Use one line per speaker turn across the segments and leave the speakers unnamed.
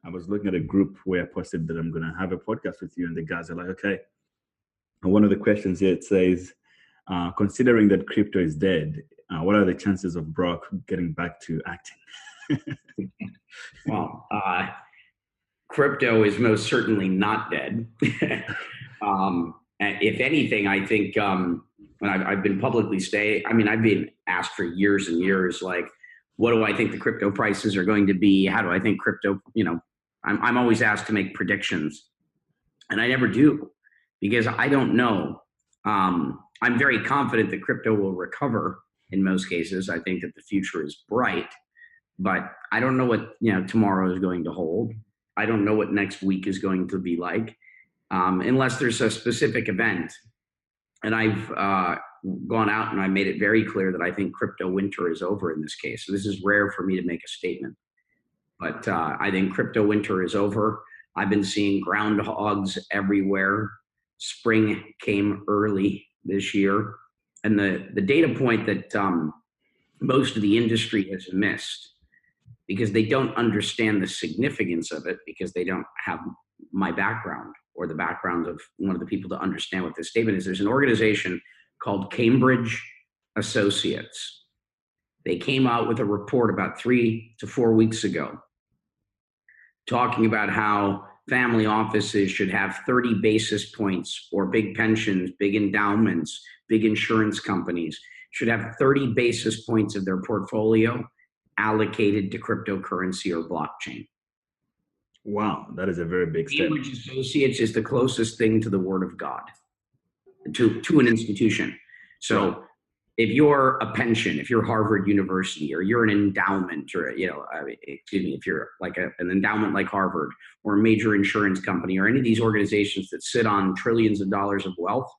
I was looking at a group where I posted that I'm going to have a podcast with you, and the guys are like, okay. And one of the questions here, it says, considering that crypto is dead, what are the chances of Brock getting back to acting?
Well, crypto is most certainly not dead. If anything, I think when I've been publicly I've been asked for years and years, like, what do I think the crypto prices are going to be? How do I think crypto, I'm always asked to make predictions, and I never do because I don't know. I'm very confident that crypto will recover in most cases. I think that the future is bright, but I don't know what tomorrow is going to hold. I don't know what next week is going to be like, unless there's a specific event. And I've gone out and I made it very clear that I think crypto winter is over in this case. So this is rare for me to make a statement, but I think crypto winter is over. I've been seeing groundhogs everywhere. Spring came early this year. And the data point that most of the industry has missed, because they don't understand the significance of it, because they don't have my background or the background of one of the people to understand what this statement is. There's an organization called Cambridge Associates. They came out with a report about 3 to 4 weeks ago talking about how family offices should have 30 basis points, or big pensions, big endowments, big insurance companies should have 30 basis points of their portfolio allocated to cryptocurrency or blockchain.
Wow, that is a very big step.
Cambridge Associates is the closest thing to the word of God, to an institution. So if you're a pension, if you're Harvard University, or you're an endowment, or, if you're like an endowment like Harvard, or a major insurance company, or any of these organizations that sit on trillions of dollars of wealth,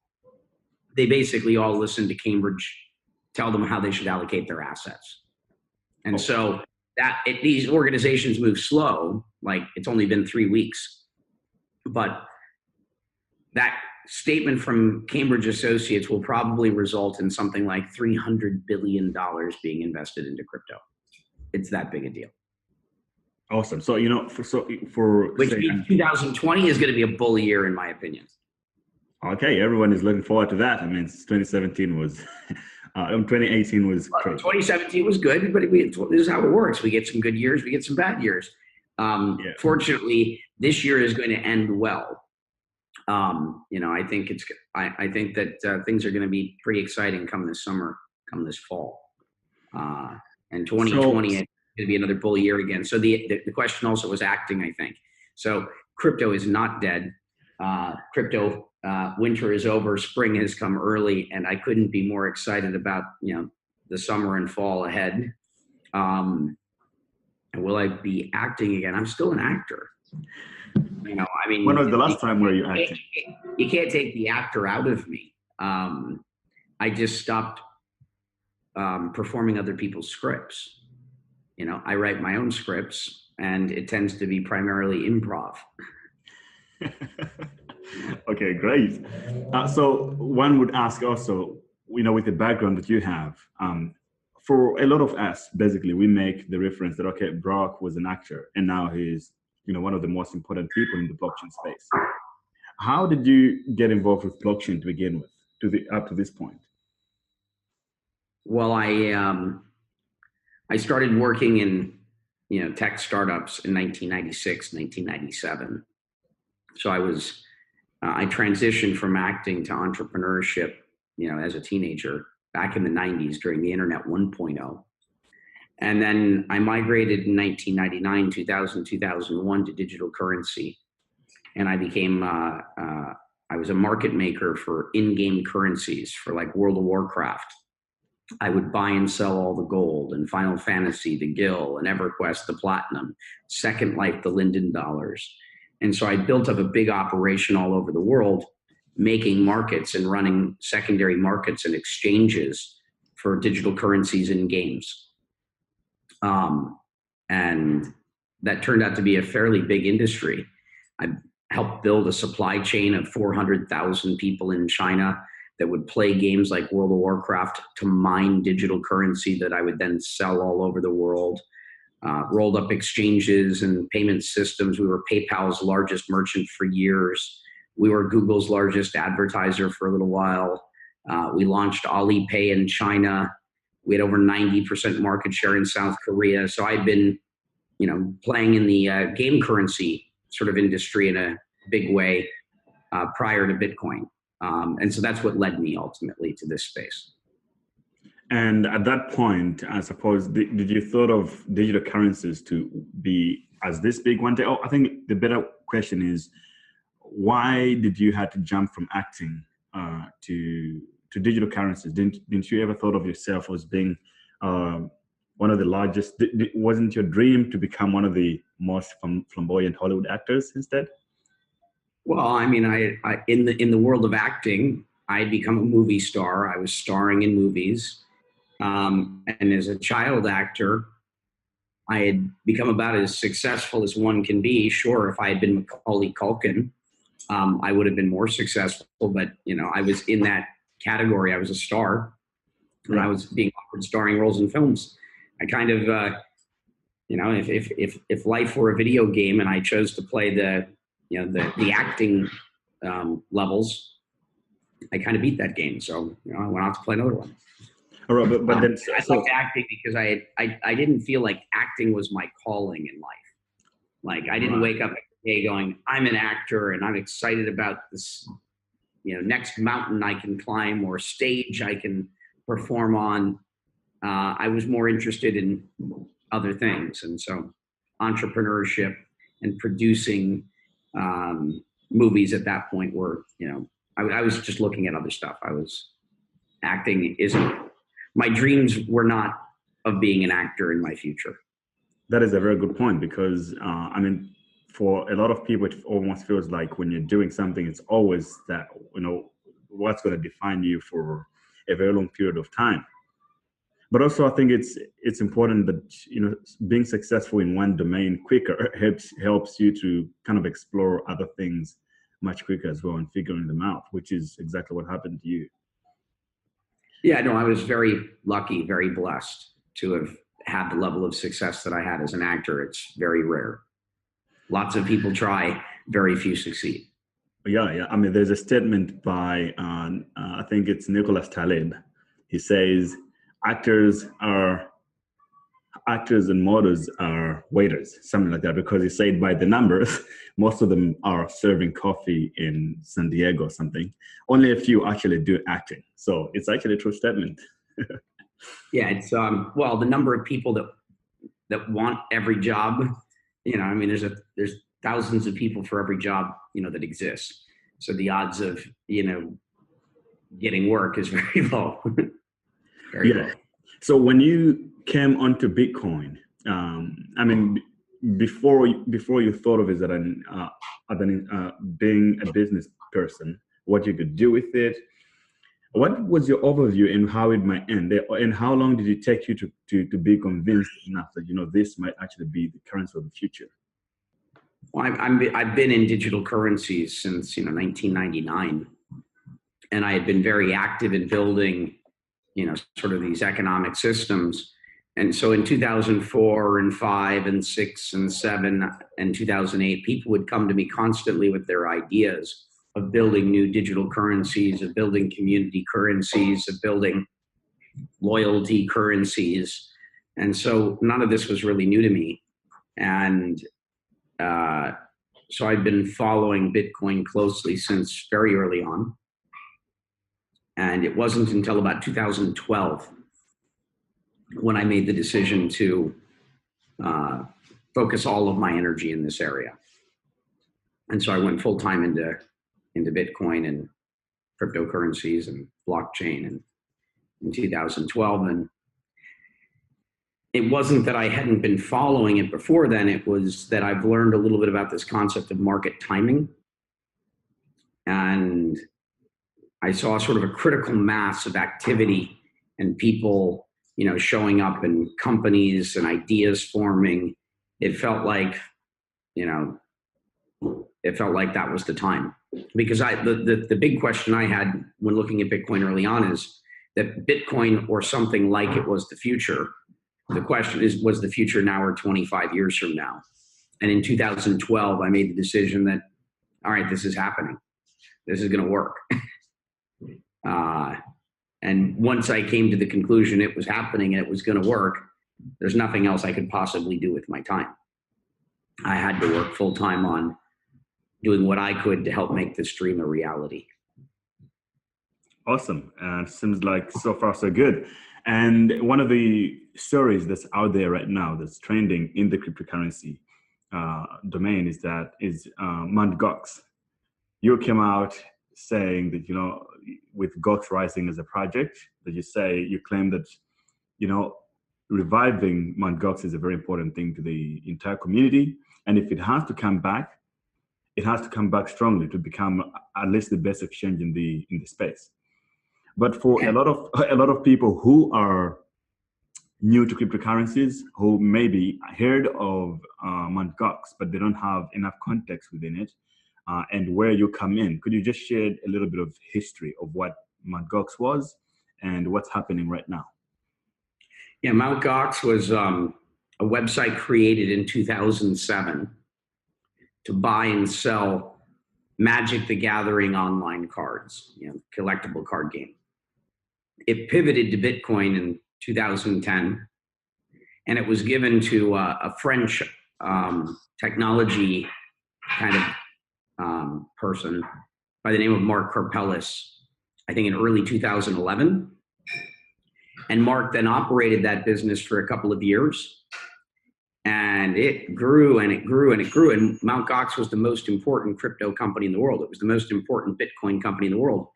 they basically all listen to Cambridge tell them how they should allocate their assets. And so these organizations move slow, like it's only been 3 weeks, but that statement from Cambridge Associates will probably result in something like $300 billion being invested into crypto. It's that big a deal.
Awesome. So,
which means 2020 is going to be a bull year, in my opinion.
Okay, everyone is looking forward to that. I mean, 2017 was, 2018 was crazy.
2017 was good, but this is how it works. We get some good years, we get some bad years. Fortunately, this year is going to end well. I think that things are going to be pretty exciting come this summer, come this fall, and 2020 is going to be another bull year again. So the question also was acting, I think. So crypto is not dead. Crypto winter is over. Spring has come early, and I couldn't be more excited about the summer and fall ahead. And will I be acting again? I'm still an actor.
When was the last time were you acting?
You can't take the actor out of me. I just stopped performing other people's scripts. I write my own scripts, and it tends to be primarily improv.
Okay, great. So one would ask also, with the background that you have, for a lot of us, basically, we make the reference that, okay, Brock was an actor, and now he's one of the most important people in the blockchain space. How did you get involved with blockchain to begin with, up to this point?
Well, I started working in tech startups in 1996, 1997. So I transitioned from acting to entrepreneurship, as a teenager back in the 90s during the Internet 1.0. And then I migrated in 1999, 2000, 2001 to digital currency. And I became, I was a market maker for in-game currencies for like World of Warcraft. I would buy and sell all the gold, and Final Fantasy, the Gil, and EverQuest, the Platinum, Second Life, the Linden dollars. And so I built up a big operation all over the world, making markets and running secondary markets and exchanges for digital currencies in games. And that turned out to be a fairly big industry. I helped build a supply chain of 400,000 people in China that would play games like World of Warcraft to mine digital currency that I would then sell all over the world. rolled up exchanges and payment systems. We were PayPal's largest merchant for years. We were Google's largest advertiser for a little while. We launched Alipay in China. We had over 90% market share in South Korea. So I'd been, playing in the game currency sort of industry in a big way prior to Bitcoin. And so that's what led me ultimately to this space.
And at that point, I suppose, did you thought of digital currencies to be as this big one day? Oh, I think the better question is, why did you have to jump from acting to digital currencies? Didn't you ever thought of yourself as being one of the largest? Wasn't your dream to become one of the most flamboyant Hollywood actors instead?
Well, I mean, I in the world of acting, I had become a movie star. I was starring in movies. And as a child actor, I had become about as successful as one can be. Sure, if I had been Macaulay Culkin, I would have been more successful. But, I was in that category. I was a star. And I was being offered starring roles in films. I kind of, if life were a video game and I chose to play the acting levels, I kind of beat that game. So, I went out to play another one.
All right, but then
I liked acting because I didn't feel like acting was my calling in life. Like I didn't wake up every day going, I'm an actor and I'm excited about this, next mountain I can climb or stage I can perform on. I was more interested in other things. And so entrepreneurship and producing movies at that point were, I was just looking at other stuff. Acting isn't, my dreams were not of being an actor in my future.
That is a very good point because, for a lot of people, it almost feels like when you're doing something, it's always that, what's going to define you for a very long period of time. But also, I think it's important that, being successful in one domain quicker helps you to kind of explore other things much quicker as well and figuring them out, which is exactly what happened to you.
Yeah, no, I was very lucky, very blessed to have had the level of success that I had as an actor. It's very rare. Lots of people try, very few succeed.
Yeah. There's a statement by, I think it's Nicholas Taleb. He says, actors and models are waiters, something like that, because he said by the numbers, most of them are serving coffee in San Diego or something. Only a few actually do acting. So it's actually a true statement.
Yeah, it's the number of people that want every job, there's thousands of people for every job, that exists. So the odds of, getting work is very low. Very low.
So when you came onto Bitcoin, before you thought of it as being a business person, what you could do with it, what was your overview and how it might end? And how long did it take you to be convinced enough that, this might actually be the currency of the future?
Well, I've been in digital currencies since, 1999. And I had been very active in building, sort of these economic systems. And so in 2004 and 5 and 6 and 7 and 2008, people would come to me constantly with their ideas of building new digital currencies, of building community currencies, of building loyalty currencies. And so none of this was really new to me. And so I've been following Bitcoin closely since very early on. And it wasn't until about 2012 when I made the decision to focus all of my energy in this area. And so I went full time into Bitcoin and cryptocurrencies and blockchain in 2012. And it wasn't that I hadn't been following it before then. It was that I've learned a little bit about this concept of market timing. And I saw sort of a critical mass of activity and people, showing up and companies and ideas forming. It felt like, that was the time. Because the big question I had when looking at Bitcoin early on is that Bitcoin or something like it was the future. The question is, was the future now or 25 years from now? And in 2012, I made the decision that, all right, this is happening. This is going to work. And once I came to the conclusion it was happening and it was going to work, there's nothing else I could possibly do with my time. I had to work full time on doing what I could to help make this dream a reality.
Awesome. Seems like so far so good. And one of the stories that's out there right now that's trending in the cryptocurrency domain is Mt. Gox. You came out saying that, with Gox Rising as a project, that you claim that, reviving Mt. Gox is a very important thing to the entire community. And if it has to come back, it has to come back strongly to become at least the best exchange in the space. But for a lot of people who are new to cryptocurrencies, who maybe heard of Mt. Gox, but they don't have enough context within it, and where you come in, could you just share a little bit of history of what Mt. Gox was and what's happening right now?
Yeah, Mt. Gox was a website created in 2007 to buy and sell Magic the Gathering online cards, collectible card game. It pivoted to Bitcoin in 2010, and it was given to a French technology kind of person by the name of Mark Karpeles, I think in early 2011. And Mark then operated that business for a couple of years, and it grew and it grew and it grew. And Mt. Gox was the most important crypto company in the world. It was the most important Bitcoin company in the world.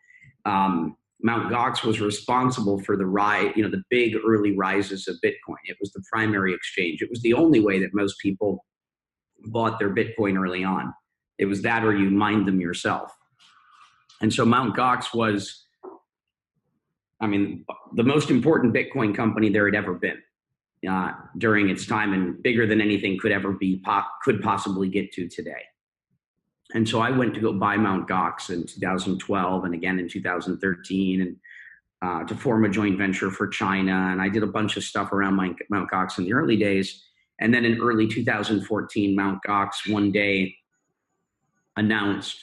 Mt. Gox was responsible for the rise, the big early rises of Bitcoin. It was the primary exchange. It was the only way that most people bought their Bitcoin early on. It was that or you mined them yourself. And so Mt. Gox was, the most important Bitcoin company there had ever been during its time, and bigger than anything could possibly get to today. And so I went to go buy Mt. Gox in 2012 and again in 2013 and to form a joint venture for China. And I did a bunch of stuff around Mt. Gox in the early days. And then in early 2014, Mt. Gox one day announced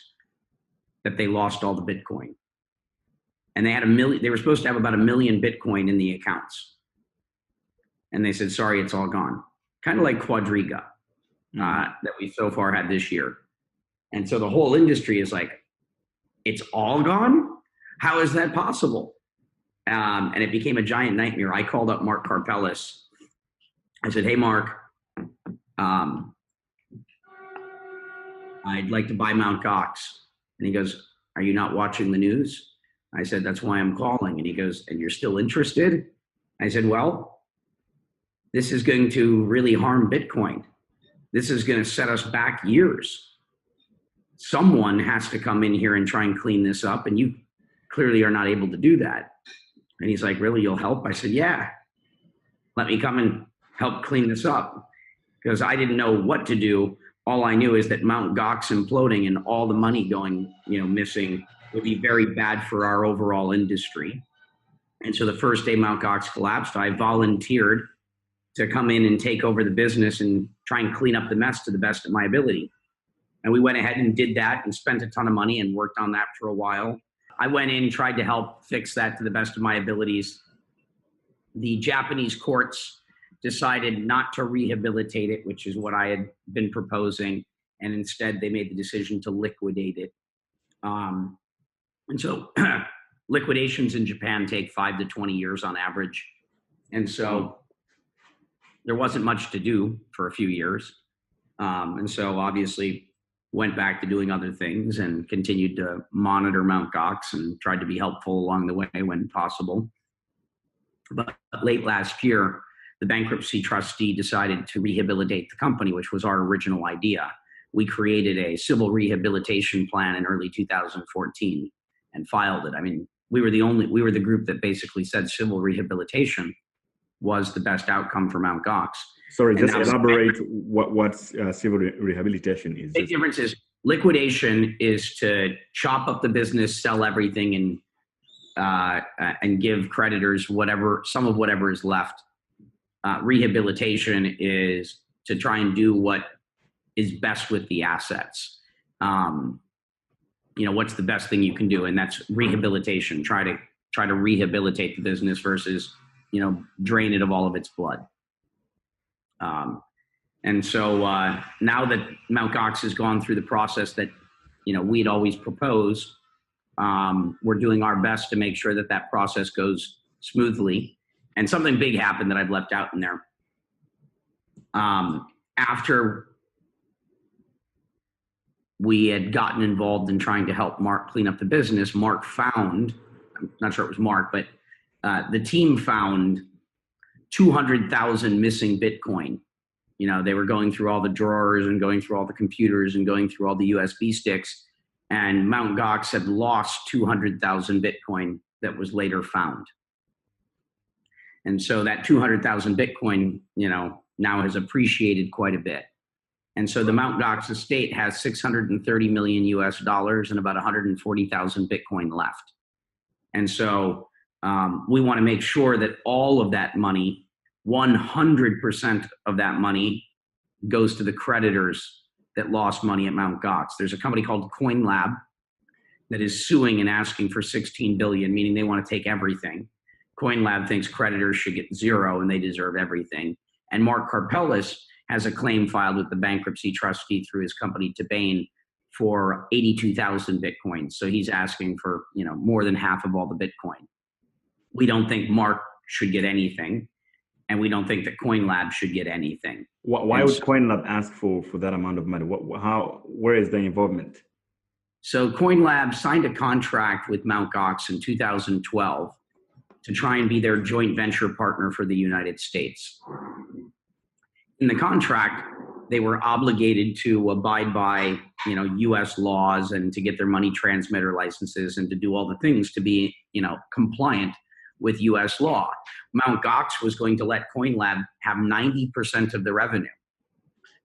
that they lost all the Bitcoin. And they had they were supposed to have about 1 million Bitcoin in the accounts. And they said, sorry, it's all gone. Kind of like Quadriga that we so far had this year. And so the whole industry is like, it's all gone? How is that possible? And it became a giant nightmare. I called up Mark Karpeles. I said, hey, Mark, I'd like to buy Mt. Gox. And he goes, are you not watching the news? I said, that's why I'm calling. And he goes, and you're still interested? I said, well, this is going to really harm Bitcoin. This is going to set us back years. Someone has to come in here and try and clean this up, and you clearly are not able to do that. And he's like, really, you'll help? I said, yeah, let me come and help clean this up, because I didn't know what to do. All I knew is that Mt. Gox imploding and all the money going, missing would be very bad for our overall industry. And so the first day Mt. Gox collapsed, I volunteered to come in and take over the business and try and clean up the mess to the best of my ability. And we went ahead and did that and spent a ton of money and worked on that for a while. I went in, tried to help fix that to the best of my abilities. The Japanese courts decided not to rehabilitate it, which is what I had been proposing. And instead, they made the decision to liquidate it. And so liquidations in Japan take 5 to 20 years on average. And so there wasn't much to do for a few years. And so obviously, went back to doing other things and continued to monitor Mt. Gox and tried to be helpful along the way when possible. But late last year, the bankruptcy trustee decided to rehabilitate the company, which was our original idea. We created a civil rehabilitation plan in early 2014 and filed it. We were the group that basically said civil rehabilitation was the best outcome for Mt. Gox.
Sorry, just elaborate what civil rehabilitation is.
The big difference is liquidation is to chop up the business, sell everything, and give creditors some of whatever is left rehabilitation is to try and do what is best with the assets. What's the best thing you can do? And that's rehabilitation. Try to rehabilitate the business versus, drain it of all of its blood. And so now that Mt. Gox has gone through the process that, we'd always proposed, we're doing our best to make sure that that process goes smoothly. And something big happened that I've left out in there. After we had gotten involved in trying to help Mark clean up the business, Mark found, I'm not sure it was Mark, but the team found 200,000 missing Bitcoin. They were going through all the drawers and going through all the computers and going through all the USB sticks, and Mt. Gox had lost 200,000 Bitcoin that was later found. And so that 200,000 Bitcoin, now has appreciated quite a bit. And so the Mt. Gox estate has $630 million US and about 140,000 Bitcoin left. And so we want to make sure that all of that money, 100% of that money, goes to the creditors that lost money at Mt. Gox. There's a company called CoinLab that is suing and asking for $16 billion, meaning they want to take everything. CoinLab thinks creditors should get zero and they deserve everything. And Mark Karpelis has a claim filed with the bankruptcy trustee through his company Tabane for 82,000 Bitcoin. So he's asking for, more than half of all the Bitcoin. We don't think Mark should get anything, and we don't think that CoinLab should get anything.
Why would CoinLab ask for that amount of money? Where is the involvement?
So CoinLab signed a contract with Mt. Gox in 2012 to try and be their joint venture partner for the United States. In the contract, they were obligated to abide by, U.S. laws and to get their money transmitter licenses and to do all the things to be, compliant with U.S. law. Mt. Gox was going to let CoinLab have 90% of the revenue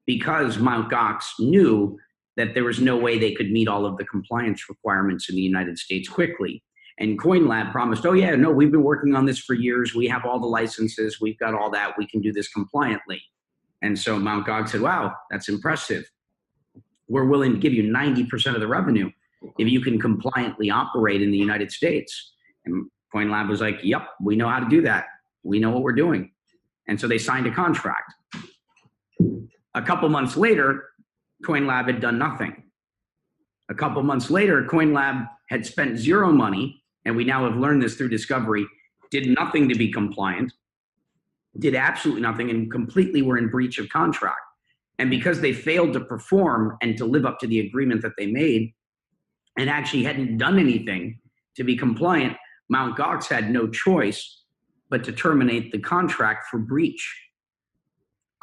because Mt. Gox knew that there was no way they could meet all of the compliance requirements in the United States quickly. And CoinLab promised, oh yeah, no, we've been working on this for years. We have all the licenses. We've got all that. We can do this compliantly. And so Mt. Gox said, wow, that's impressive. We're willing to give you 90% of the revenue if you can compliantly operate in the United States. And CoinLab was like, yep, we know how to do that. We know what we're doing. And so they signed a contract. A couple months later, CoinLab had done nothing. A couple months later, CoinLab had spent zero money, and we now have learned this through discovery, did nothing to be compliant, did absolutely nothing, and completely were in breach of contract. And because they failed to perform and to live up to the agreement that they made and actually hadn't done anything to be compliant, Mt. Gox had no choice but to terminate the contract for breach.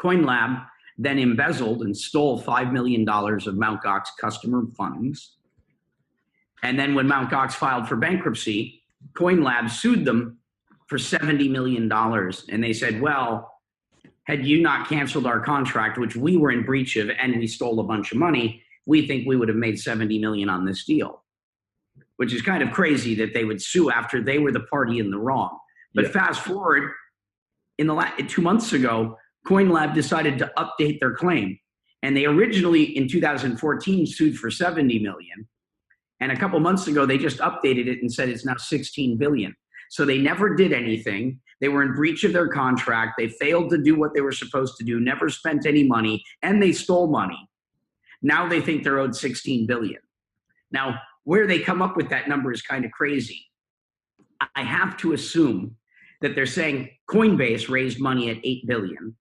CoinLab then embezzled and stole $5 million of Mt. Gox customer funds. And then when Mt. Gox filed for bankruptcy, CoinLab sued them for $70 million. And they said, well, had you not canceled our contract, which we were in breach of, and we stole a bunch of money, we think we would have made $70 million on this deal, which is kind of crazy that they would sue after they were the party in the wrong. But fast forward, in the 2 months ago, CoinLab decided to update their claim. And they originally, in 2014, sued for $70 million. And a couple months ago, they just updated it and said it's now $16 billion. So they never did anything. They were in breach of their contract. They failed to do what they were supposed to do, never spent any money, and they stole money. Now they think they're owed $16 billion. Now, where they come up with that number is kind of crazy. I have to assume that they're saying Coinbase raised money at $8 billion.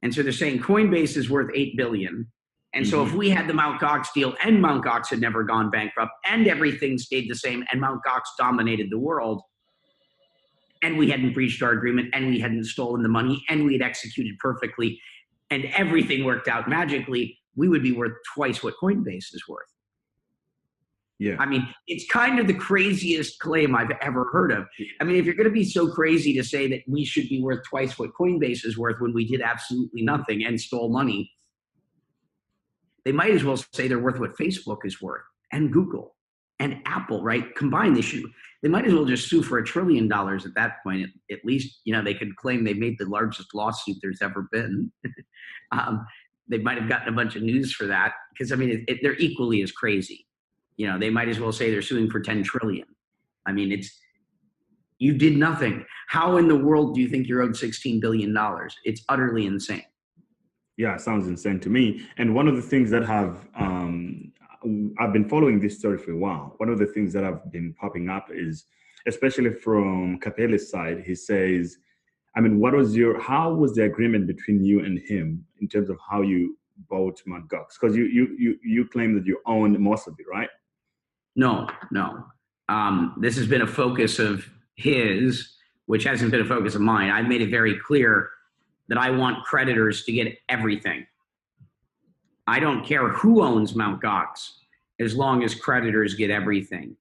And so they're saying Coinbase is worth $8 billion. And so if we had the Mt. Gox deal and Mt. Gox had never gone bankrupt and everything stayed the same and Mt. Gox dominated the world and we hadn't breached our agreement and we hadn't stolen the money and we had executed perfectly and everything worked out magically, we would be worth twice what Coinbase is worth.
Yeah.
I mean, it's kind of the craziest claim I've ever heard of. I mean, if you're going to be so crazy to say that we should be worth twice what Coinbase is worth when we did absolutely nothing and stole money, they might as well say they're worth what Facebook is worth and Google and Apple, right? Combined, they might as well just sue for $1 trillion at that point. At least, they could claim they made the largest lawsuit there's ever been. They might have gotten a bunch of news for that because, they're equally as crazy. They might as well say they're suing for 10 trillion. You did nothing. How in the world do you think you're owed $16 billion? It's utterly insane.
Yeah, sounds insane to me. And one of the things that I've been following this story for a while. One of the things that have been popping up is, especially from Capelli's side, he says, how was the agreement between you and him in terms of how you bought Mt. Gox? Because you claim that you own most of it, right?
No. This has been a focus of his, which hasn't been a focus of mine. I've made it very clear that I want creditors to get everything. I don't care who owns Mt. Gox as long as creditors get everything.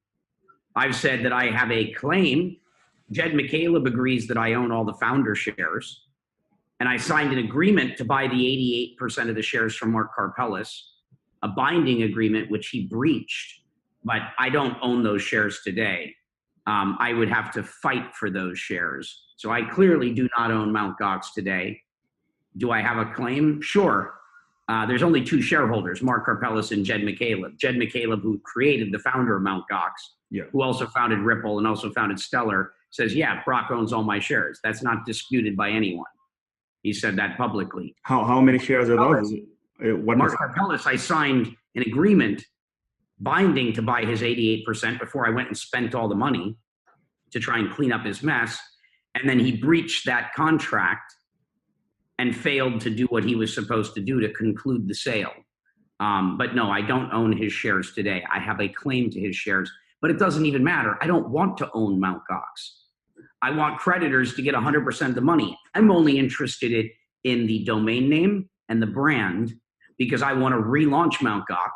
I've said that I have a claim. Jed McCaleb agrees that I own all the founder shares. And I signed an agreement to buy the 88% of the shares from Mark Karpelès, a binding agreement which he breached. But I don't own those shares today. I would have to fight for those shares. So I clearly do not own Mt. Gox today. Do I have a claim? Sure. There's only two shareholders, Mark Karpelès and Jed McCaleb. Jed McCaleb, who created the founder of Mt. Gox, who also founded Ripple and also founded Stellar, says, yeah, Brock owns all my shares. That's not disputed by anyone. He said that publicly.
How many shares are those?
Mark Karpelès, I signed an agreement binding to buy his 88% before I went and spent all the money to try and clean up his mess. And then he breached that contract and failed to do what he was supposed to do to conclude the sale. But no, I don't own his shares today. I have a claim to his shares, but it doesn't even matter. I don't want to own Mt. Gox. I want creditors to get 100% of the money. I'm only interested in the domain name and the brand because I want to relaunch Mt. Gox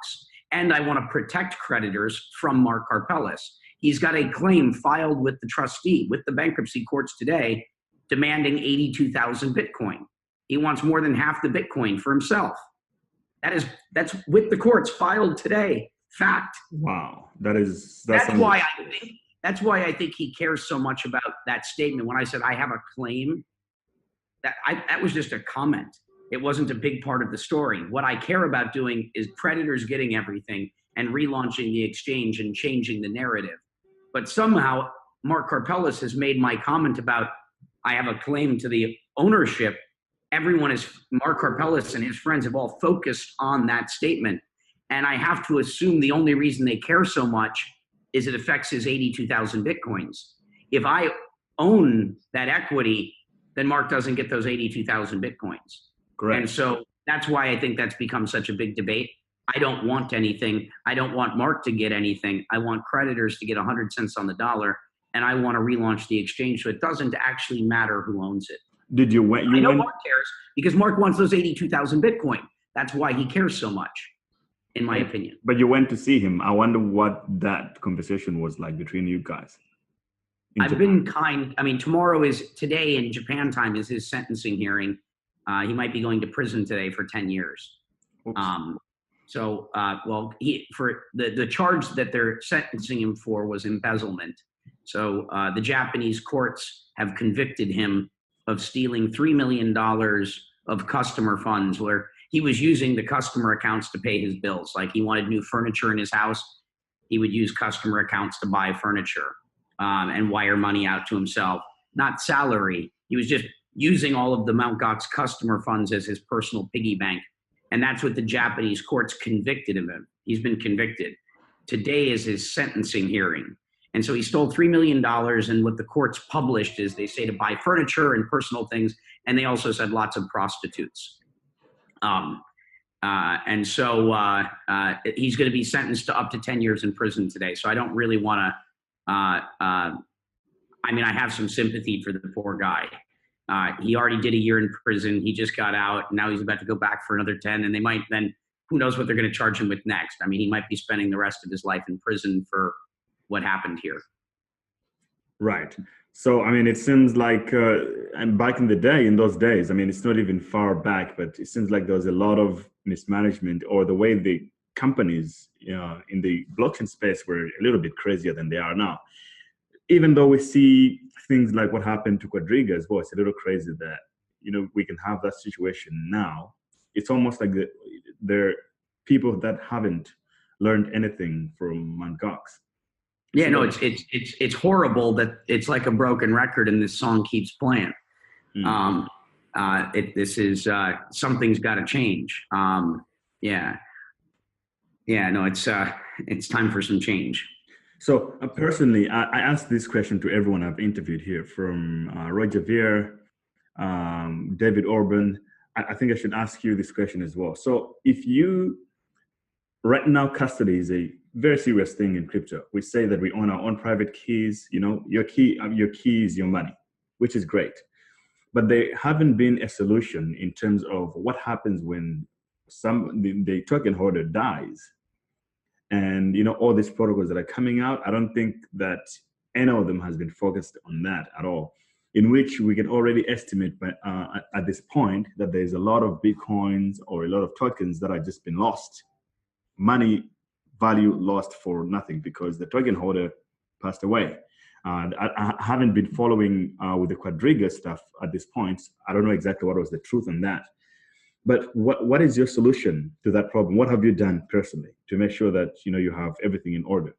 and I want to protect creditors from Mark Karpelès. He's got a claim filed with the trustee, with the bankruptcy courts today, demanding 82,000 Bitcoin. He wants more than half the Bitcoin for himself. That's with the courts filed today. Fact.
Wow, that's
why I think he cares so much about that statement. When I said I have a claim, that was just a comment. It wasn't a big part of the story. What I care about doing is creditors getting everything and relaunching the exchange and changing the narrative. But somehow Mark Karpelès has made my comment about I have a claim to the ownership. Mark Karpelès and his friends have all focused on that statement. And I have to assume the only reason they care so much is it affects his 82,000 Bitcoins. If I own that equity, then Mark doesn't get those 82,000 Bitcoins.
Correct.
And so that's why I think that's become such a big debate. I don't want anything. I don't want Mark to get anything. I want creditors to get 100 cents on the dollar, and I want to relaunch the exchange so it doesn't actually matter who owns it.
Did you went?
I know Mark cares because Mark wants those 82,000 Bitcoin. That's why he cares so much, in my opinion.
But you went to see him. I wonder what that conversation was like between you guys.
I've been kind. Today in Japan time is his sentencing hearing. He might be going to prison today for 10 years. For the charge that they're sentencing him for was embezzlement. So the Japanese courts have convicted him of stealing $3 million of customer funds, where he was using the customer accounts to pay his bills. Like he wanted new furniture in his house, he would use customer accounts to buy furniture and wire money out to himself, not salary. He was just using all of the Mt. Gox customer funds as his personal piggy bank. And that's what the Japanese courts convicted him of. He's been convicted. Today is his sentencing hearing. And so he stole $3 million, and what the courts published is they say to buy furniture and personal things, and they also said lots of prostitutes. And so he's going to be sentenced to up to 10 years in prison today. So I don't really want to, I have some sympathy for the poor guy. He already did a year in prison. He just got out. Now he's about to go back for another 10, and they might then, who knows what they're going to charge him with next. He might be spending the rest of his life in prison for what happened here.
Right. So, it seems like, and back in the day, in those days, it's not even far back, but it seems like there was a lot of mismanagement, or the way the companies in the blockchain space were a little bit crazier than they are now. even though we see things like what happened to Quadriga as well, it's a little crazy that, we can have that situation now. It's almost like there are people that haven't learned anything from Mt. Gox.
Yeah, no, it's horrible that it's like a broken record and this song keeps playing. This is something's got to change. Yeah, no, it's time for some change.
So personally, I asked this question to everyone I've interviewed here, from Roger Ver, David Orban. I think I should ask you this question as well. So right now, custody is a very serious thing in crypto. We say that we own our own private keys. Your key is your money, which is great. But there haven't been a solution in terms of what happens when the token holder dies. And all these protocols that are coming out, I don't think that any of them has been focused on that at all, in which we can already estimate at this point that there's a lot of Bitcoins or a lot of tokens that have just been lost. Money value lost for nothing because the token holder passed away. I haven't been following with the Quadriga stuff at this point. I don't know exactly what was the truth on that. But what is your solution to that problem? What have you done personally to make sure that you have everything in order?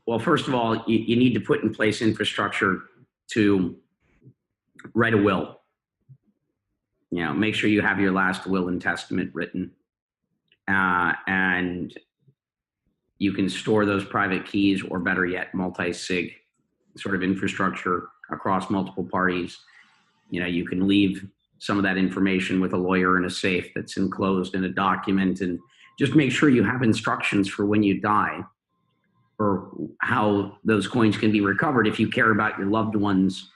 Well, first of all, you need to put in place infrastructure to write a will. Make sure you have your last will and testament written, and you can store those private keys, or better yet, multi-sig sort of infrastructure across multiple parties. You can leave some of that information with a lawyer in a safe that's enclosed in a document, and just make sure you have instructions for when you die, or how those coins can be recovered if you care about your loved ones,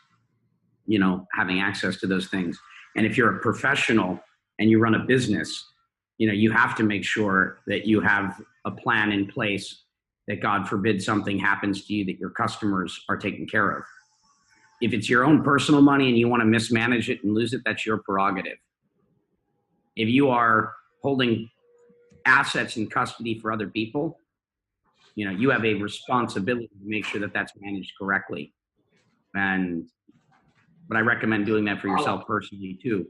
having access to those things. And if you're a professional and you run a business, you have to make sure that you have a plan in place that, God forbid, something happens to you, that your customers are taken care of. If it's your own personal money and you want to mismanage it and lose it, that's your prerogative. If you are holding assets in custody for other people, you have a responsibility to make sure that that's managed correctly. But I recommend doing that for yourself personally too.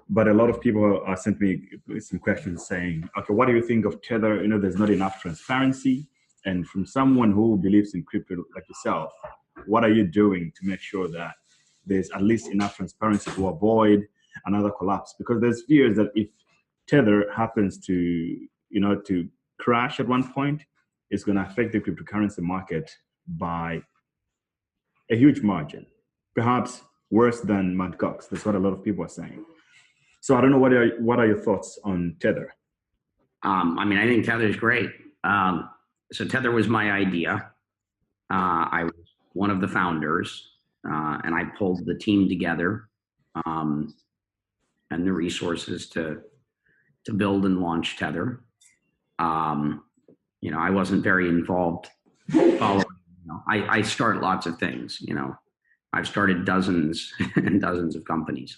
But a lot of people sent me some questions saying, okay, what do you think of Tether? There's not enough transparency. And from someone who believes in crypto like yourself, what are you doing to make sure that there's at least enough transparency to avoid another collapse? Because there's fears that if Tether happens to crash at one point, it's going to affect the cryptocurrency market by a huge margin, perhaps worse than Mt. Gox. That's what a lot of people are saying. So I don't know, what are your thoughts on Tether?
I think Tether is great. So Tether was my idea. I was one of the founders, and I pulled the team together and the resources to build and launch Tether. I wasn't very involved following. I start lots of things. I've started dozens and dozens of companies.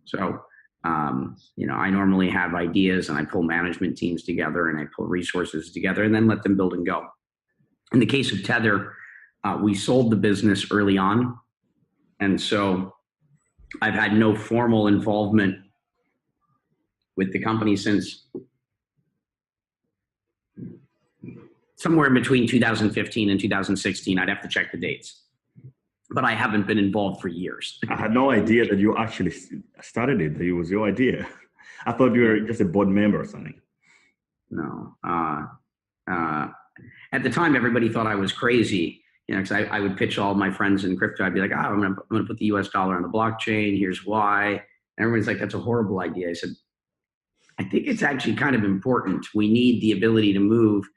So, I normally have ideas, and I pull management teams together, and I pull resources together, and then let them build and go. In the case of Tether, we sold the business early on. And so I've had no formal involvement with the company since somewhere in between 2015 and 2016. I'd have to check the dates. But I haven't been involved for years.
I had no idea that you actually started it, that it was your idea. I thought you were just a board member or something.
No. At the time, everybody thought I was crazy, because I would pitch all my friends in crypto. I'd be like, I'm going to put the US dollar on the blockchain. Here's why. And everybody's like, that's a horrible idea. I said, I think it's actually kind of important. We need the ability to move,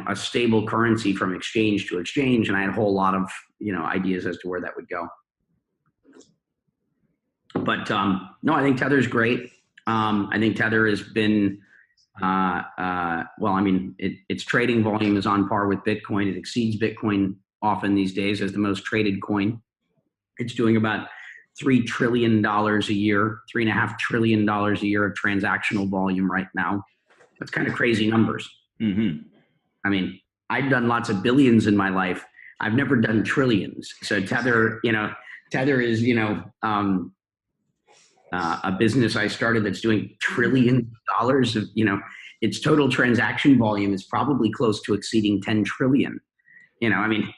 a stable currency from exchange to exchange. And I had a whole lot of, ideas as to where that would go. But no, I think Tether's great. I think Tether has been, its trading volume is on par with Bitcoin. It exceeds Bitcoin often these days as the most traded coin. It's doing about $3 trillion a year, $3.5 trillion a year of transactional volume right now. That's kind of crazy numbers.
Mm-hmm.
I mean, I've done lots of billions in my life. I've never done trillions. So Tether, Tether is, a business I started that's doing trillions of dollars of, its total transaction volume is probably close to exceeding 10 trillion. I mean,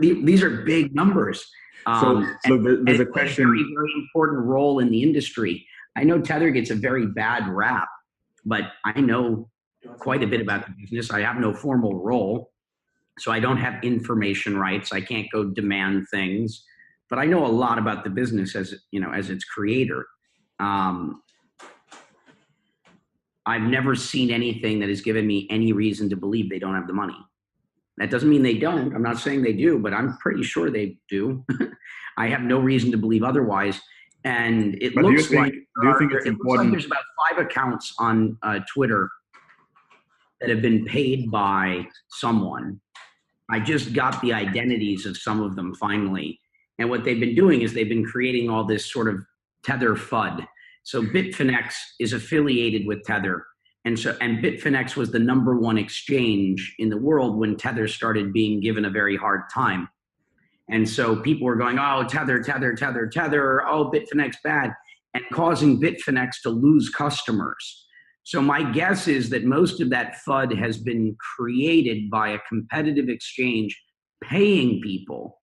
these are big numbers.
So there's a question.
A very, very important role in the industry. I know Tether gets a very bad rap, but I know quite a bit about the business. I have no formal role, so I don't have information rights. I can't go demand things, but I know a lot about the business as its creator. I've never seen anything that has given me any reason to believe they don't have the money. That doesn't mean they don't. I'm not saying they do, but I'm pretty sure they do. I have no reason to believe otherwise. And it looks like there's about 5 accounts on Twitter that have been paid by someone. I just got the identities of some of them finally. And what they've been doing is they've been creating all this sort of Tether FUD. So Bitfinex is affiliated with Tether. And Bitfinex was the #1 exchange in the world when Tether started being given a very hard time. And so people were going, oh, Tether, oh, Bitfinex bad, and causing Bitfinex to lose customers. So my guess is that most of that FUD has been created by a competitive exchange paying people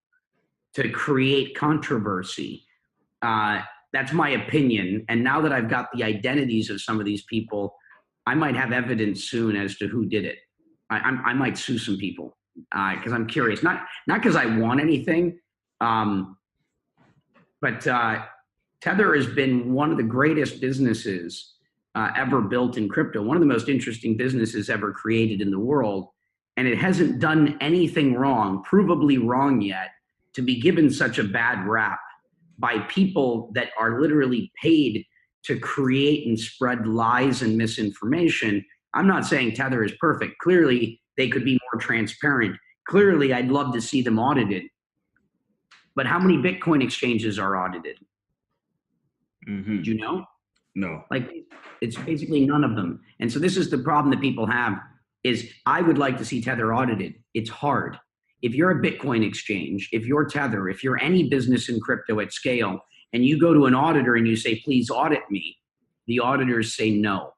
to create controversy. That's my opinion. And now that I've got the identities of some of these people, I might have evidence soon as to who did it. I might sue some people because I'm curious. Not because I want anything, but Tether has been one of the greatest businesses ever built in crypto, one of the most interesting businesses ever created in the world. And it hasn't done anything wrong, provably wrong yet, to be given such a bad rap by people that are literally paid to create and spread lies and misinformation. I'm not saying Tether is perfect. Clearly, they could be more transparent. Clearly, I'd love to see them audited. But how many Bitcoin exchanges are audited?
Mm-hmm.
Do you know?
No.
Like, it's basically none of them. And so this is the problem that people have is I would like to see Tether audited. It's hard. If you're a Bitcoin exchange, if you're Tether, if you're any business in crypto at scale, and you go to an auditor and you say, please audit me, the auditors say no.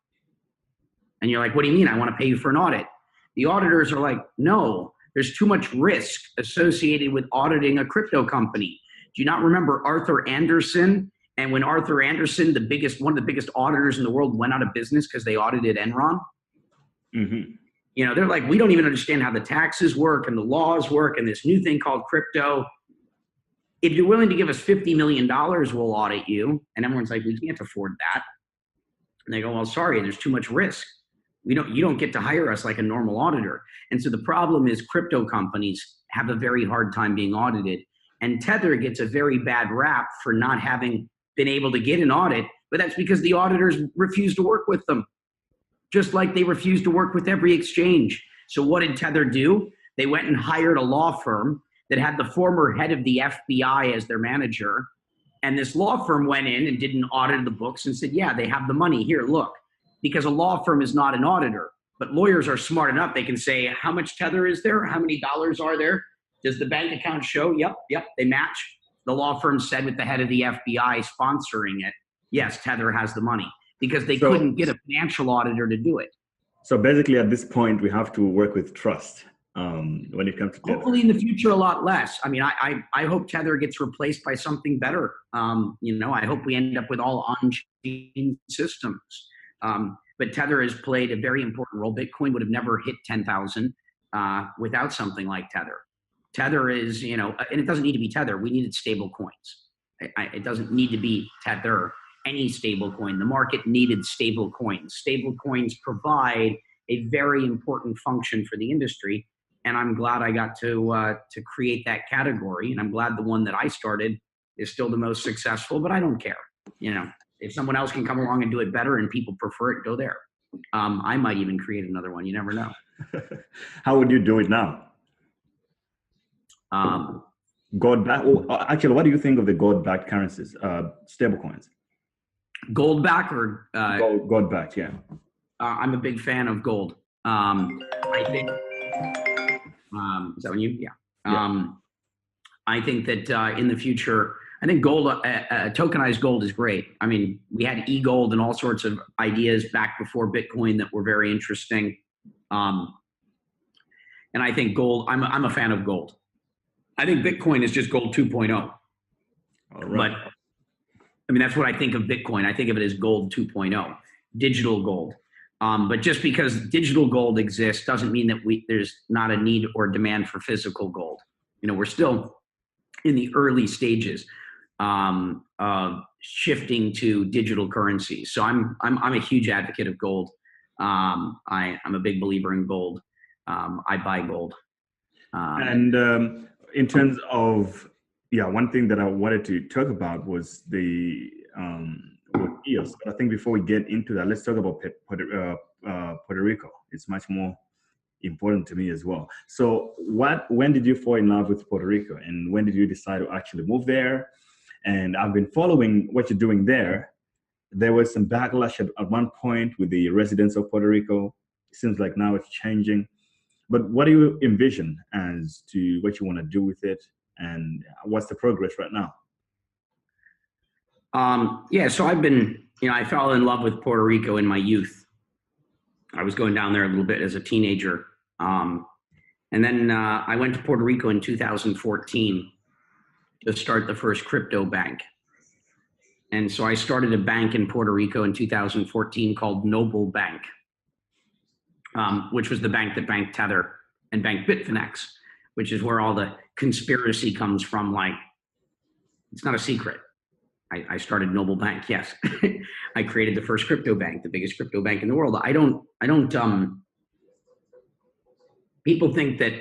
And you're like, what do you mean? I want to pay you for an audit. The auditors are like, no, there's too much risk associated with auditing a crypto company. Do you not remember Arthur Andersen? And when Arthur Andersen, one of the biggest auditors in the world, went out of business because they audited Enron?
Mm-hmm.
They're like, we don't even understand how the taxes work and the laws work and this new thing called crypto. If you're willing to give us $50 million, we'll audit you. And everyone's like, we can't afford that. And they go, well, sorry, there's too much risk. You don't get to hire us like a normal auditor. And so the problem is crypto companies have a very hard time being audited. And Tether gets a very bad rap for not having been able to get an audit, but that's because the auditors refuse to work with them, just like they refuse to work with every exchange. So what did Tether do? They went and hired a law firm that had the former head of the FBI as their manager. And this law firm went in and did an audit of the books and said, yeah, they have the money. Here, look. Because a law firm is not an auditor. But lawyers are smart enough. They can say, how much Tether is there? How many dollars are there? Does the bank account show? Yep, they match. The law firm said with the head of the FBI sponsoring it, yes, Tether has the money. Because they couldn't get a financial auditor to do it.
So basically at this point, we have to work with trust when it comes to Tether.
Hopefully in the future, a lot less. I mean, I hope Tether gets replaced by something better. I hope we end up with all on-chain systems. But Tether has played a very important role. Bitcoin would have never hit 10,000 without something like Tether. Tether is, and it doesn't need to be Tether. We needed stable coins. It doesn't need to be Tether. Any stable coin. The market needed stable coins. Stable coins provide a very important function for the industry. And I'm glad I got to create that category. And I'm glad the one that I started is still the most successful, but I don't care. If someone else can come along and do it better and people prefer it, go there. I might even create another one. You never know.
How would you do it now? Gold back. Oh, actually, what do you think of the gold backed currencies, stable coins?
Gold back or
Gold backed, yeah.
I'm a big fan of gold. I think is that when you? Yeah.
Yeah.
I think that in the future, I think gold, tokenized gold is great. I mean, we had e-gold and all sorts of ideas back before Bitcoin that were very interesting. And I think gold, I'm a fan of gold. I think Bitcoin is just gold 2.0.
All right.
But I mean, that's what I think of Bitcoin. I think of it as gold 2.0, digital gold. But just because digital gold exists doesn't mean that there's not a need or demand for physical gold. You know, we're still in the early stages of shifting to digital currencies. So I'm a huge advocate of gold. I'm a big believer in gold. I buy gold.
And in terms of, yeah, one thing that I wanted to talk about was the EOS. But I think before we get into that, let's talk about Puerto Rico. It's much more important to me as well. So when did you fall in love with Puerto Rico, and when did you decide to actually move there? And I've been following what you're doing there. There was some backlash at one point with the residents of Puerto Rico. It seems like now it's changing. But what do you envision as to what you want to do with it, and what's the progress right now?
Yeah, so I fell in love with Puerto Rico in my youth. I was going down there a little bit as a teenager. And then I went to Puerto Rico in 2014 to start the first crypto bank. And so I started a bank in Puerto Rico in 2014 called Noble Bank, which was the bank that banked Tether and banked Bitfinex, which is where all the conspiracy comes from. Like, it's not a secret. I started Noble Bank. Yes, I created the first crypto bank, the biggest crypto bank in the world. I don't. People think that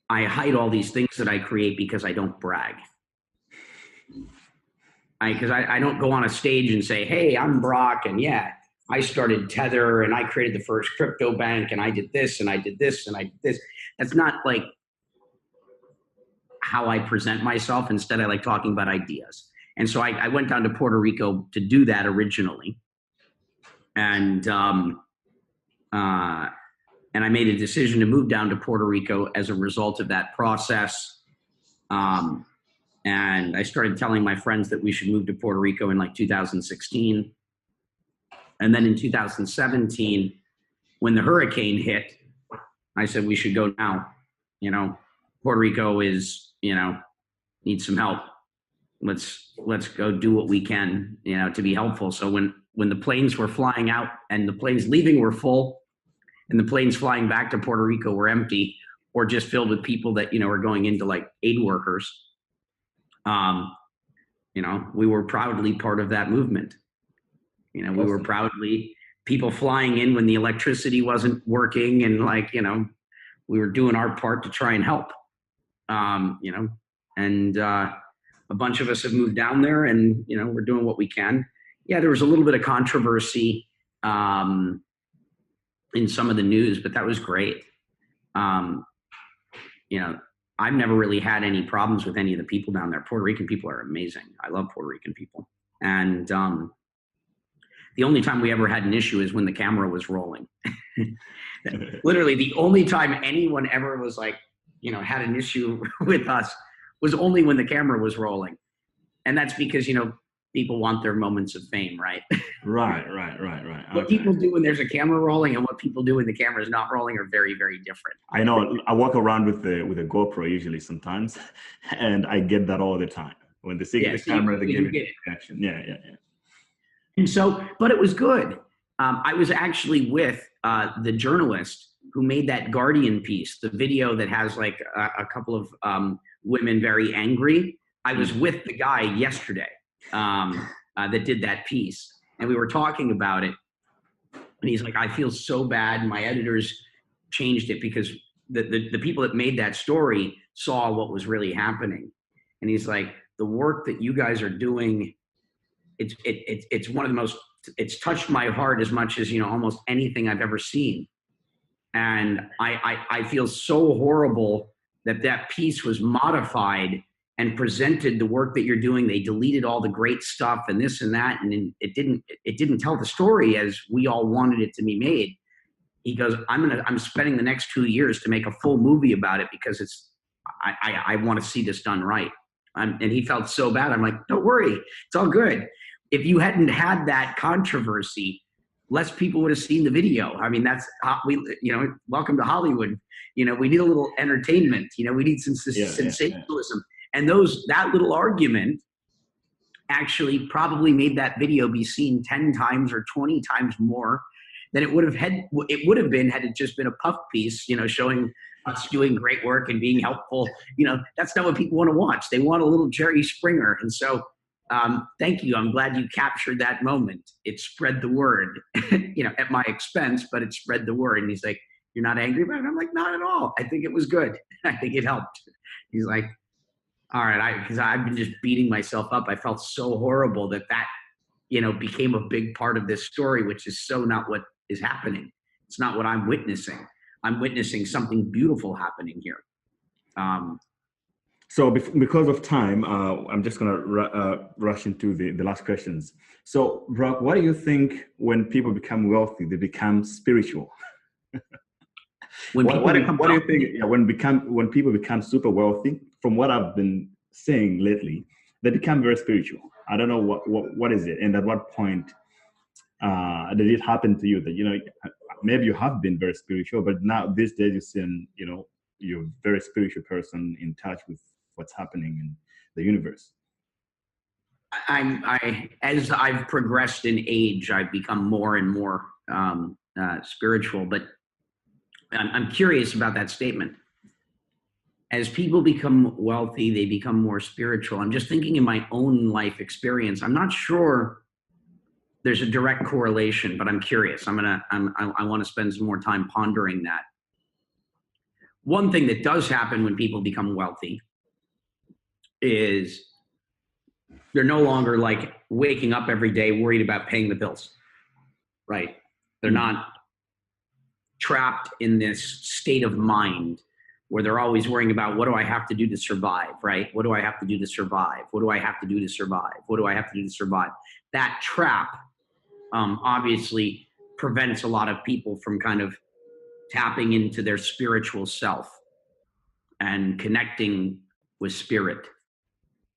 I hide all these things that I create because I don't brag. Because I don't go on a stage and say, "Hey, I'm Brock, and yeah, I started Tether, and I created the first crypto bank, and I did this, and I did this, and I did this." That's not like how I present myself. Instead, I like talking about ideas. And so I went down to Puerto Rico to do that originally. And I made a decision to move down to Puerto Rico as a result of that process. And I started telling my friends that we should move to Puerto Rico in like 2016. And then in 2017, when the hurricane hit, I said, we should go now. You know, Puerto Rico is, needs some help. Let's go do what we can, to be helpful. So when the planes were flying out and the planes leaving were full, and the planes flying back to Puerto Rico were empty or just filled with people that were going into like aid workers, we were proudly part of that movement. We were proudly people flying in when the electricity wasn't working, and we were doing our part to try and help. A bunch of us have moved down there, and we're doing what we can. Yeah, there was a little bit of controversy in some of the news, but that was great. I've never really had any problems with any of the people down there. Puerto Rican people are amazing. I love Puerto Rican people. And the only time we ever had an issue is when the camera was rolling. Literally, the only time anyone ever was had an issue with us was only when the camera was rolling. And that's because, people want their moments of fame, right?
Right.
What people do when there's a camera rolling and what people do when the camera is not rolling are very, very different.
I know. I walk around with a GoPro usually sometimes, and I get that all the time. When the camera, they give it reaction. Yeah.
And so, but it was good. I was actually with the journalist who made that Guardian piece, the video that has like a couple of women very angry. I was with the guy yesterday that did that piece, and we were talking about it. And he's like, I feel so bad. My editors changed it because the people that made that story saw what was really happening. And he's like, the work that you guys are doing, it's one of the most, it's touched my heart as much as, almost anything I've ever seen. And I feel so horrible that piece was modified and presented the work that you're doing. They deleted all the great stuff and this and that, and it didn't tell the story as we all wanted it to be made. He goes, I'm spending the next 2 years to make a full movie about it because I want to see this done right. And he felt so bad. I'm like, don't worry, it's all good. If you hadn't had that controversy, less people would have seen the video. I mean, that's welcome to Hollywood. We need a little entertainment. We need some sensationalism. And that little argument actually probably made that video be seen 10 times or 20 times more than it would have been had it just been a puff piece, showing us doing great work and being helpful. That's not what people want to watch. They want a little Jerry Springer. And so thank you. I'm glad you captured that moment. It spread the word, at my expense, but it spread the word. And he's like, you're not angry about it? I'm like, not at all. I think it was good. I think it helped. He's like, all right, because I've been just beating myself up. I felt so horrible that became a big part of this story, which is so not what is happening. It's not what I'm witnessing. I'm witnessing something beautiful happening here.
So because of time, I'm just going to rush into the last questions. So, Brock, what do you think when people become wealthy, they become spiritual? What do you think? Yeah, when people become super wealthy, from what I've been saying lately, they become very spiritual. I don't know what is it, and at what point did it happen to you that maybe you have been very spiritual, but now these days you seem you're a very spiritual person in touch with what's happening in the universe.
As I've progressed in age, I've become more and more spiritual, but I'm curious about that statement. As people become wealthy, they become more spiritual. I'm just thinking in my own life experience. I'm not sure there's a direct correlation, but I'm curious. I want to spend some more time pondering that. One thing that does happen when people become wealthy is they're no longer like waking up every day worried about paying the bills, right? They're not trapped in this state of mind where they're always worrying about what do I have to do to survive, right? What do I have to do to survive? What do I have to do to survive? What do I have to do to survive? That trap obviously prevents a lot of people from kind of tapping into their spiritual self and connecting with spirit.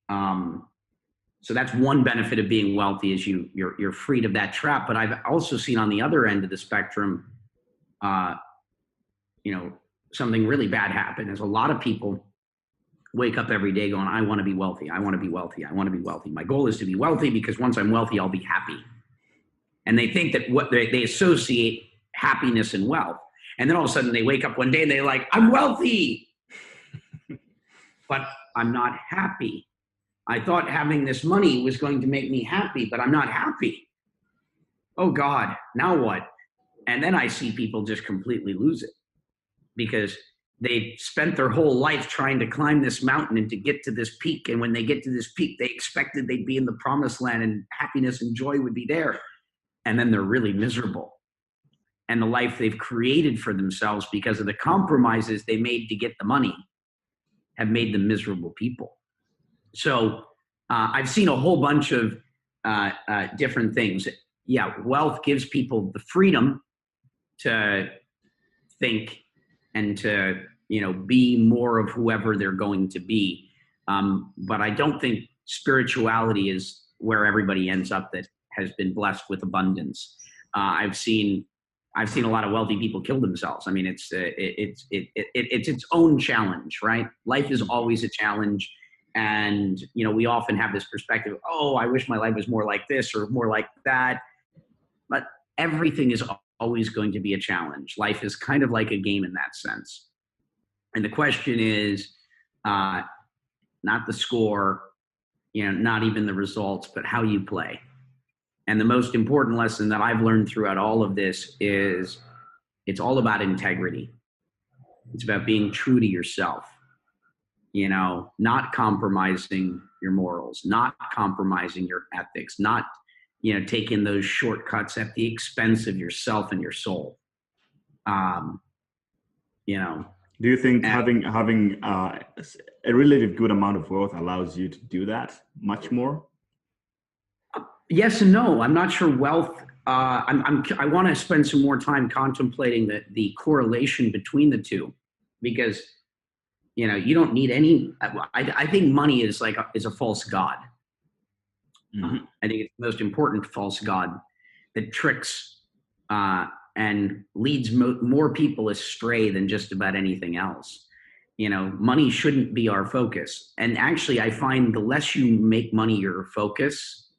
So that's one benefit of being wealthy is you're freed of that trap. But I've also seen on the other end of the spectrum, something really bad happen is a lot of people wake up every day going, I want to be wealthy. I want to be wealthy. I want to be wealthy. My goal is to be wealthy because once I'm wealthy, I'll be happy. And they think that they associate happiness and wealth. And then all of a sudden they wake up one day and they're like, I'm wealthy, but I'm not happy. I thought having this money was going to make me happy, but I'm not happy. Oh God, now what? And then I see people just completely lose it because they spent their whole life trying to climb this mountain and to get to this peak. And when they get to this peak, they expected they'd be in the promised land and happiness and joy would be there. And then they're really miserable. And the life they've created for themselves because of the compromises they made to get the money have made them miserable people. So I've seen a whole bunch of different things. Yeah, wealth gives people the freedom to think and to be more of whoever they're going to be. But I don't think spirituality is where everybody ends up that has been blessed with abundance. I've seen a lot of wealthy people kill themselves. I mean, it's its own challenge, right? Life is always a challenge. And, we often have this perspective, oh, I wish my life was more like this or more like that. But everything is always going to be a challenge. Life is kind of like a game in that sense. And the question is not the score, not even the results, but how you play. And the most important lesson that I've learned throughout all of this is it's all about integrity. It's about being true to yourself, not compromising your morals, not compromising your ethics, not, taking those shortcuts at the expense of yourself and your soul.
Do you think having a relative good amount of wealth allows you to do that much more?
Yes and no. I'm not sure wealth. I want to spend some more time contemplating the correlation between the two, because you don't need any. I think money is is a false god.
Mm-hmm.
I think it's the most important false god that tricks and leads more people astray than just about anything else. Money shouldn't be our focus. And actually, I find the less you make money your focus,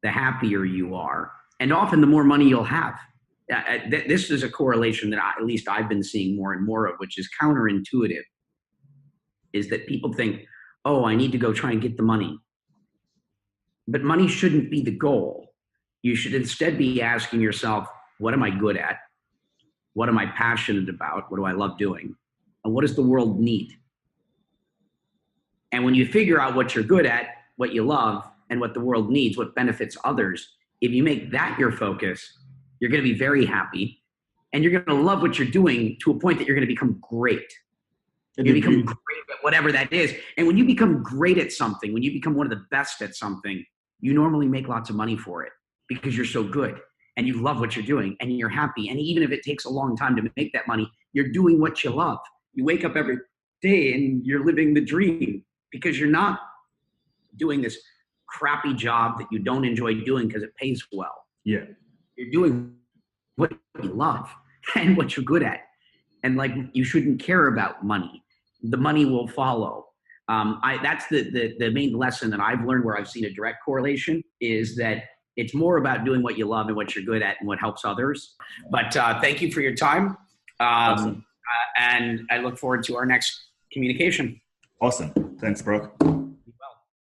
the happier you are. And often the more money you'll have. This is a correlation that at least I've been seeing more and more of, which is counterintuitive, is that people think, oh, I need to go try and get the money. But money shouldn't be the goal. You should instead be asking yourself, what am I good at? What am I passionate about? What do I love doing? And what does the world need? And when you figure out what you're good at, what you love, and what the world needs, what benefits others, if you make that your focus, you're going to be very happy, and you're going to love what you're doing to a point that you're going to become great. You become great at whatever that is. And when you become great at something, when you become one of the best at something, you normally make lots of money for it because you're so good and you love what you're doing and you're happy. And even if it takes a long time to make that money, you're doing what you love. You wake up every day and you're living the dream because you're not doing this crappy job that you don't enjoy doing because it pays well.
Yeah.
You're doing what you love and what you're good at. And you shouldn't care about money. The money will follow. That's the main lesson that I've learned, where I've seen a direct correlation, is that it's more about doing what you love and what you're good at and what helps others. But thank you for your time.
Awesome.
And I look forward to our next communication.
Awesome. Thanks, Brock.